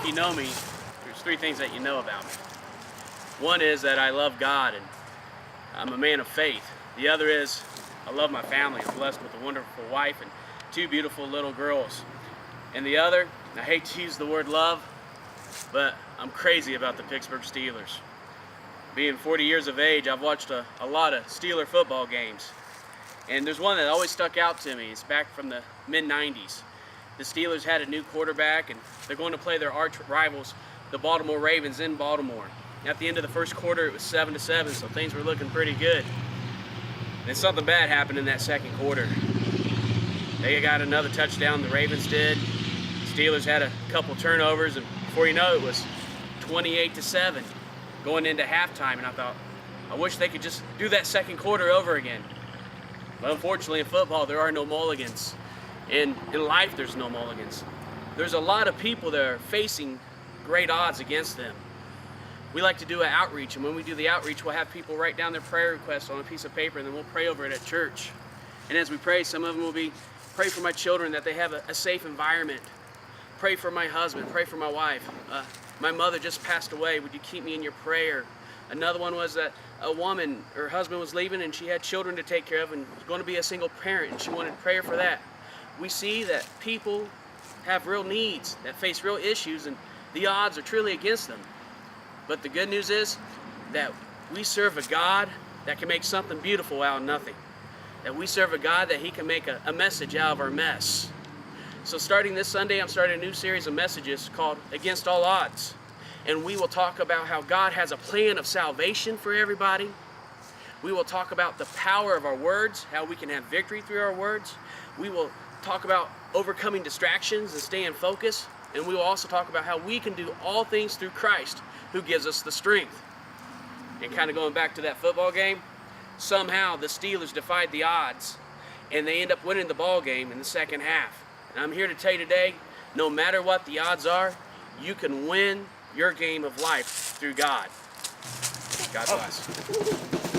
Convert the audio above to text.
if you know me, there's three things that you know about me. One is that I love God and I'm a man of faith. The other is I love my family. I'm blessed with a wonderful wife and two beautiful little girls. And the other, I hate to use the word love, but I'm crazy about the Pittsburgh Steelers. Being 40 years of age, I've watched a lot of Steeler football games. And there's one that always stuck out to me. It's back from the mid-90s. The Steelers had a new quarterback, and they're going to play their arch rivals, the Baltimore Ravens, in Baltimore. At the end of the first quarter, it was 7-7, so things were looking pretty good. And something bad happened in that second quarter. They got another touchdown, the Ravens did. Steelers had a couple turnovers, and before you know it was 28-7 going into halftime. And I thought, I wish they could just do that second quarter over again. But unfortunately in football, there are no mulligans. In life, there's no mulligans. There's a lot of people that are facing great odds against them. We like to do an outreach, and when we do the outreach, we'll have people write down their prayer requests on a piece of paper, and then we'll pray over it at church. And as we pray, some of them will be, pray for my children that they have a safe environment. Pray for my husband, pray for my wife. My mother just passed away, would you keep me in your prayer? Another one was that a woman, her husband was leaving and she had children to take care of and was going to be a single parent, and she wanted prayer for that. We see that people have real needs, that face real issues, and the odds are truly against them. But the good news is that we serve a God that can make something beautiful out of nothing. That we serve a God that He can make a message out of our mess. So starting this Sunday, I'm starting a new series of messages called Against All Odds. And we will talk about how God has a plan of salvation for everybody. We will talk about the power of our words, how we can have victory through our words. We will talk about overcoming distractions and staying focused. And we will also talk about how we can do all things through Christ, who gives us the strength. And kind of going back to that football game, somehow the Steelers defied the odds, and they end up winning the ball game in the second half. And I'm here to tell you today, no matter what the odds are, you can win your game of life through God. God bless.